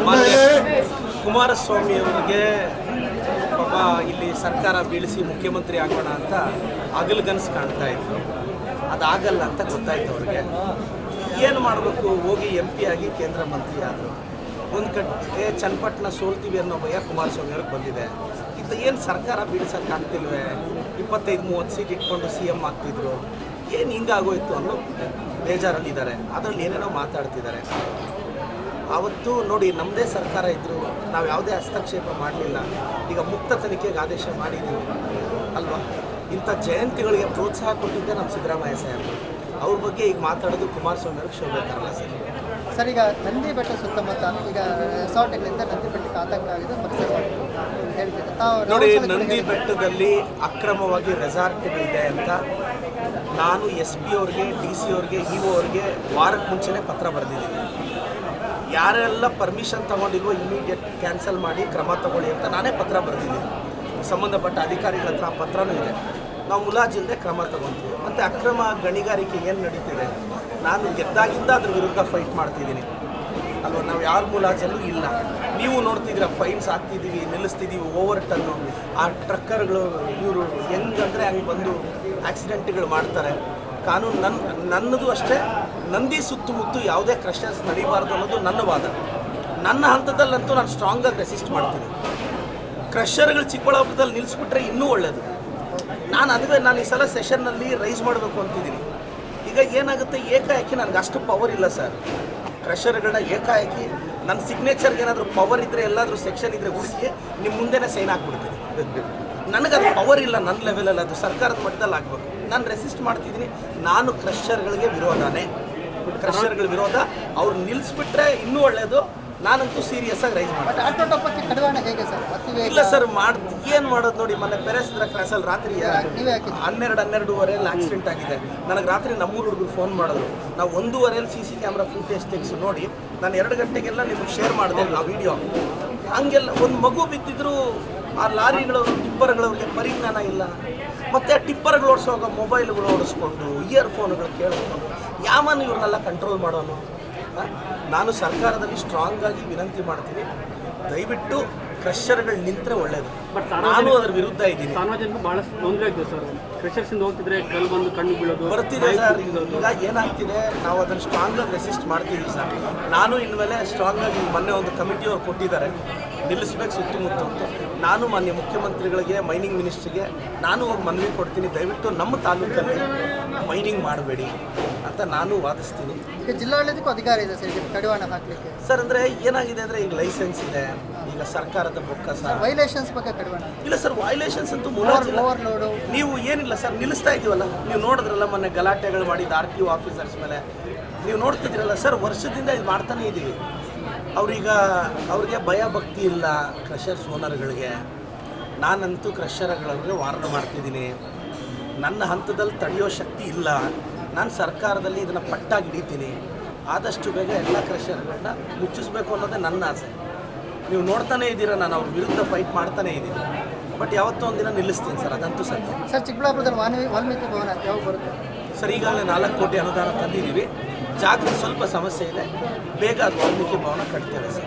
ಮಾನ್ಯ ಕುಮಾರಸ್ವಾಮಿ ಅವರಿಗೆ ಪಾಪ ಇಲ್ಲಿ ಸರ್ಕಾರ ಬೀಳಿಸಿ ಮುಖ್ಯಮಂತ್ರಿ ಆಗೋಣ ಅಂತ ಹಗಲ್ಗನಸು ಕಾಣ್ತಾ ಇದ್ರು. ಅದಾಗಲ್ಲ ಅಂತ ಗೊತ್ತಾಯ್ತು ಅವ್ರಿಗೆ. ಏನು ಮಾಡಬೇಕು, ಹೋಗಿ MP ಆಗಿ ಕೇಂದ್ರ ಮಂತ್ರಿ ಆದರು. ಒಂದು ಕಡೆ ಚನ್ನಪಟ್ಟಣ ಸೋಲ್ತೀವಿ ಅನ್ನೋ ಭಯ ಕುಮಾರಸ್ವಾಮಿ ಅವ್ರಿಗೆ ಬಂದಿದೆ. ಏನು ಸರ್ಕಾರ ಬೀಳಿಸೋಕ್ಕಾಗ್ತಿಲ್ವೇ, 25-30 ಸೀಟ್ ಇಟ್ಕೊಂಡು CM ಆಗ್ತಿದ್ರು, ಏನು ಹಿಂಗಾಗೋಯ್ತು ಅನ್ನೋ ಬೇಜಾರಲ್ಲಿದ್ದಾರೆ. ಅದರಲ್ಲಿ ಏನೇನೋ ಮಾತಾಡ್ತಿದ್ದಾರೆ. ಆವತ್ತು ನೋಡಿ, ನಮ್ಮದೇ ಸರ್ಕಾರ ಇದ್ದರು, ನಾವು ಯಾವುದೇ ಹಸ್ತಕ್ಷೇಪ ಮಾಡಲಿಲ್ಲ. ಈಗ ಮುಕ್ತ ತನಿಖೆಗೆ ಆದೇಶ ಮಾಡಿದ್ದೀವಿ ಅಲ್ವಾ. ಇಂಥ ಜಯಂತಿಗಳಿಗೆ ಪ್ರೋತ್ಸಾಹ ಕೊಟ್ಟಿದ್ದೆ ನಮ್ಮ ಸಿದ್ದರಾಮಯ್ಯ ಸಾಹೇಬರು. ಅವ್ರ ಬಗ್ಗೆ ಈಗ ಮಾತಾಡೋದು ಕುಮಾರಸ್ವಾಮಿ ಅವ್ರಿಗೆ ಶೋಭೆ ತರಲ್ಲ ಸರ್. ಈಗ ನಂದಿ ಬೆಟ್ಟ ಸುತ್ತಮುತ್ತ ಈಗ ರೆಸಾರ್ಟ್ಗಳಿಂದ ನಂದಿ ಬೆಟ್ಟಕ್ಕೆ ಆತಂಕ ಆಗಿದೆ ಹೇಳ್ತಿದ್ದೆ. ನೋಡಿ, ನಂದಿ ಬೆಟ್ಟದಲ್ಲಿ ಅಕ್ರಮವಾಗಿ ರೆಸಾರ್ಟ್ಗಳಿದೆ ಅಂತ ನಾನು SP ಅವ್ರಿಗೆ, DC ಅವ್ರಿಗೆ, EO ಅವ್ರಿಗೆ ವಾರಕ್ಕೆ ಮುಂಚೆನೇ ಪತ್ರ ಬರೆದಿದ್ದೀನಿ. ಯಾರೆಲ್ಲ ಪರ್ಮಿಷನ್ ತೊಗೊಂಡಿಲ್ವೋ ಇಮಿಡಿಯೇಟ್ ಕ್ಯಾನ್ಸಲ್ ಮಾಡಿ ಕ್ರಮ ತಗೊಳ್ಳಿ ಅಂತ ನಾನೇ ಪತ್ರ ಬರೆದಿದ್ದೀನಿ. ಸಂಬಂಧಪಟ್ಟ ಅಧಿಕಾರಿಗಳ ಹತ್ರ ಆ ಪತ್ರನೂ ಇದೆ. ನಾವು ಮುಲಾಜಿಲ್ಲದೆ ಕ್ರಮ ತಗೊತೀವಿ. ಮತ್ತು ಅಕ್ರಮ ಗಣಿಗಾರಿಕೆ ಏನು ನಡೀತಿದೆ, ನಾನು ಗೆದ್ದಾಗಿಂದ ಅದ್ರ ವಿರುದ್ಧ ಫೈಟ್ ಮಾಡ್ತಿದ್ದೀನಿ ಅಲ್ವ. ನಾವು ಯಾರ ಮುಲಾಜಲ್ಲೂ ಇಲ್ಲ. ನೀವು ನೋಡ್ತಿದ್ದೀರ, ಫೈನ್ಸ್ ಹಾಕ್ತಿದ್ದೀವಿ, ನಿಲ್ಲಿಸ್ತಿದ್ದೀವಿ, ಓವರ್ ಟನ್ನು. ಆ ಟ್ರಕ್ಕರ್ಗಳು ಇವರು ಹೆಂಗಂದರೆ ಹಂಗೆ ಬಂದು ಆಕ್ಸಿಡೆಂಟ್ಗಳು ಮಾಡ್ತಾರೆ. ಕಾನೂನು ನನ್ನದು ಅಷ್ಟೇ. ನಂದಿ ಸುತ್ತಮುತ್ತ ಯಾವುದೇ ಕ್ರಷರ್ಸ್ ನಡೀಬಾರ್ದು ಅನ್ನೋದು ನನ್ನ ವಾದ. ನನ್ನ ಹಂತದಲ್ಲಂತೂ ನಾನು ಸ್ಟ್ರಾಂಗಾಗಿ ರೆಸಿಸ್ಟ್ ಮಾಡ್ತೀನಿ. ಕ್ರಷರ್ಗಳು ಚಿಕ್ಕಬಳ್ಳಾಪುರದಲ್ಲಿ ನಿಲ್ಲಿಸ್ಬಿಟ್ರೆ ಇನ್ನೂ ಒಳ್ಳೆಯದು. ನಾನು ಈ ಸಲ ಸೆಷನ್ನಲ್ಲಿ ರೈಸ್ ಮಾಡಬೇಕು ಅಂತಿದ್ದೀನಿ. ಈಗ ಏನಾಗುತ್ತೆ, ಏಕಾಏಕಿ ನನಗೆ ಅಷ್ಟು ಪವರ್ ಇಲ್ಲ ಸರ್. ಕ್ರಷರ್ಗಳನ್ನ ಏಕಾಏಕಿ ನನ್ನ ಸಿಗ್ನೇಚರ್ಗೆ ಏನಾದರೂ ಪವರ್ ಇದ್ದರೆ, ಎಲ್ಲಾದರೂ ಸೆಕ್ಷನ್ ಇದ್ದರೆ ಹುಡುಕಿ ನಿಮ್ಮ ಮುಂದೆನೇ ಸೈನ್ ಹಾಕ್ಬಿಡ್ತೀನಿ. ನನಗದು ಪವರ್ ಇಲ್ಲ ನನ್ನ ಲೆವೆಲಲ್ಲಿ. ಅದು ಸರ್ಕಾರದ ಮಟ್ಟದಲ್ಲಿ ಆಗಬೇಕು. ನಾನು ರೆಸಿಸ್ಟ್ ಮಾಡ್ತಿದ್ದೀನಿ. ನಾನು ಕ್ರಷರ್ಗಳಿಗೆ ವಿರೋಧನೇ. ಕ್ರಷರ್ಗಳ ವಿರೋಧ. ಅವ್ರು ನಿಲ್ಲಿಸ್ಬಿಟ್ರೆ ಇನ್ನೂ ಒಳ್ಳೆಯದು. ನಾನಂತೂ ಸೀರಿಯಸ್ ಆಗಿ ರೈಸ್ ಮಾಡ್ತೀನಿ. ಹೇಗೆ ಸರ್? ಇಲ್ಲ ಸರ್, ಏನು ಮಾಡೋದು ನೋಡಿ, ಮೊನ್ನೆ ಪೆರೆಸ್ದ್ರ ಕ್ರಾಸಲ್ಲಿ ರಾತ್ರಿ 12:30 ಆಕ್ಸಿಡೆಂಟ್ ಆಗಿದೆ. ನನಗೆ ರಾತ್ರಿ ನಮ್ಮೂರು ಹುಡುಗರು ಫೋನ್ ಮಾಡಿದ್ರು. ನಾವು 1:30 CC ಕ್ಯಾಮ್ರಾ ಫುಟೇಜ್ ತೆಗೆಸಿ ನೋಡಿ, ನಾನು 2 ಗಂಟೆಗೆಲ್ಲ ನಿಮಗೆ ಶೇರ್ ಮಾಡಿದೆ ಆ ವಿಡಿಯೋ. ಹಂಗೆಲ್ಲ ಒಂದು ಮಗು ಬಿದ್ದಿದ್ರು. ಆ ಲಾರಿಗಳವರು, ಟಿಪ್ಪರ್ಗಳವ್ರಿಗೆ ಪರಿಜ್ಞಾನ ಇಲ್ಲ. ಮತ್ತು ಆ ಟಿಪ್ಪರ್ಗಳು ಓಡಿಸುವಾಗ ಮೊಬೈಲ್ಗಳು ಓಡಿಸ್ಕೊಂಡು, ಇಯರ್ಫೋನ್ಗಳು ಕೇಳಿಸ್ಕೊಂಡು ಯಾವನು ಇವ್ರನ್ನೆಲ್ಲ ಕಂಟ್ರೋಲ್ ಮಾಡೋನು? ನಾನು ಸರ್ಕಾರದಲ್ಲಿ ಸ್ಟ್ರಾಂಗ್ ಆಗಿ ವಿನಂತಿ ಮಾಡ್ತೀನಿ, ದಯವಿಟ್ಟು ಕ್ರಷರ್ಗಳು ನಿಂತರೆ ಒಳ್ಳೆಯದು. ನಾನು ಅದರ ವಿರುದ್ಧ ಇದ್ದೀನಿ. ಸಾರ್ವಜನಿಕ ಭಾಳಷ್ಟು ತೊಂದರೆ ಆಗಿದೆ ಸರ್. ಕ್ರಷರ್ಸಿಂದ ಹೋಗ್ತಿದ್ರೆ ಕಲ್ಲು ಬಂದು ಕಣ್ಣು ಬೀಳೋದು ಬರ್ತಿದೆ ಸರ್. ಈಗ ಏನಾಗ್ತಿದೆ, ನಾವು ಅದನ್ನು ಸ್ಟ್ರಾಂಗಾಗಿ ರೆಸಿಸ್ಟ್ ಮಾಡ್ತೀವಿ ಸರ್. ನಾನು ಇನ್ಮೇಲೆ ಸ್ಟ್ರಾಂಗಾಗಿ ಮೊನ್ನೆ ಒಂದು ಕಮಿಟಿಯವ್ರು ಕೊಟ್ಟಿದ್ದಾರೆ, ನಿಲ್ಲಿಸ್ಬೇಕು ಸುತ್ತಮುತ್ತ ಅಂತ. ನಾನು ಮಾನ್ಯ ಮುಖ್ಯಮಂತ್ರಿಗಳಿಗೆ, ಮೈನಿಂಗ್ ಮಿನಿಸ್ಟ್ರಿಗೆ ನಾನು ಹೋಗಿ ಮನವಿ ಕೊಡ್ತೀನಿ, ದಯವಿಟ್ಟು ನಮ್ಮ ತಾಲೂಕಲ್ಲಿ ಮೈನಿಂಗ್ ಮಾಡಬೇಡಿ ಅಂತ ನಾನು ವಾದಿಸ್ತೀನಿ. ಈಗ ಜಿಲ್ಲಾಡಳಿತಕ್ಕೂ ಅಧಿಕಾರ ಇದೆ ಸರ್ ಕಡಿವಾಣ ಹಾಕಲಿಕ್ಕೆ. ಸರ್ ಅಂದರೆ ಏನಾಗಿದೆ ಅಂದರೆ, ಈಗ ಲೈಸೆನ್ಸ್ ಇದೆ, ಈಗ ಸರ್ಕಾರದ ಬೊಕ್ಕಸ. ವೈಲೇಷನ್ಸ್ ಬಗ್ಗೆ ಕಡಿವಾಣ ಇಲ್ಲ ಸರ್, ವೈಲೇಷನ್ಸ್ ಅಂತೂ ಓವರ್ಲೋಡು. ನೀವು ಏನಿಲ್ಲ ಸರ್, ನಿಲ್ಲಿಸ್ತಾ ಇದೀವಲ್ಲ. ನೀವು ನೋಡಿದ್ರಲ್ಲ ಮೊನ್ನೆ ಗಲಾಟೆಗಳು ಮಾಡಿದ RTO ಆಫೀಸರ್ಸ್ ಮೇಲೆ, ನೀವು ನೋಡ್ತಿದ್ದೀರಲ್ಲ ಸರ್. ವರ್ಷದಿಂದ ಇದು ಮಾಡ್ತಾನೇ ಇದ್ದೀವಿ. ಅವ್ರಿಗೆ ಭಯ ಭಕ್ತಿ ಇಲ್ಲ ಕ್ರಷರ್ಸ್ ಓನರ್ಗಳಿಗೆ. ನಾನಂತೂ ಕ್ರಷರ್ಗಳಿಗೆ ವಾರ್ನ್ ಮಾಡ್ತಿದ್ದೀನಿ. ನನ್ನ ಹಂತದಲ್ಲಿ ತಡೆಯೋ ಶಕ್ತಿ ಇಲ್ಲ. ನಾನು ಸರ್ಕಾರದಲ್ಲಿ ಇದನ್ನು ಪಟ್ಟಾಗಿ ಹಿಡಿತೀನಿ. ಆದಷ್ಟು ಬೇಗ ಎಲ್ಲ ಕ್ರಷರ್ಗಳನ್ನ ಮುಚ್ಚಿಸ್ಬೇಕು ಅನ್ನೋದೇ ನನ್ನ ಆಸೆ. ನೀವು ನೋಡ್ತಾನೇ ಇದ್ದೀರಾ, ನಾನು ಅವ್ರ ವಿರುದ್ಧ ಫೈಟ್ ಮಾಡ್ತಾನೇ ಇದ್ದೀನಿ. ಬಟ್ ಯಾವತ್ತೋ ಒಂದಿನ ನಿಲ್ಲಿಸ್ತೀನಿ ಸರ್, ಅದಂತೂ ಸತ್ಯ. ಸರ್, ಚಿಕ್ಕಬಳ್ಳಾಪುರದಲ್ಲಿ ವಾಲ್ಮೀಕಿ ಭವನ ಯಾವಾಗ ಬರುತ್ತೆ ಸರ್? ಈಗಾಗಲೇ 4 ಕೋಟಿ ಅನುದಾನ ತಂದಿದ್ದೀವಿ. ಜಾಗದಲ್ಲಿ ಸ್ವಲ್ಪ ಸಮಸ್ಯೆ ಇದೆ. ಬೇಗ ಅದು ವಾಲ್ಮೀಕಿ ಭವನ ಕಟ್ತೇವೆ ಸರ್.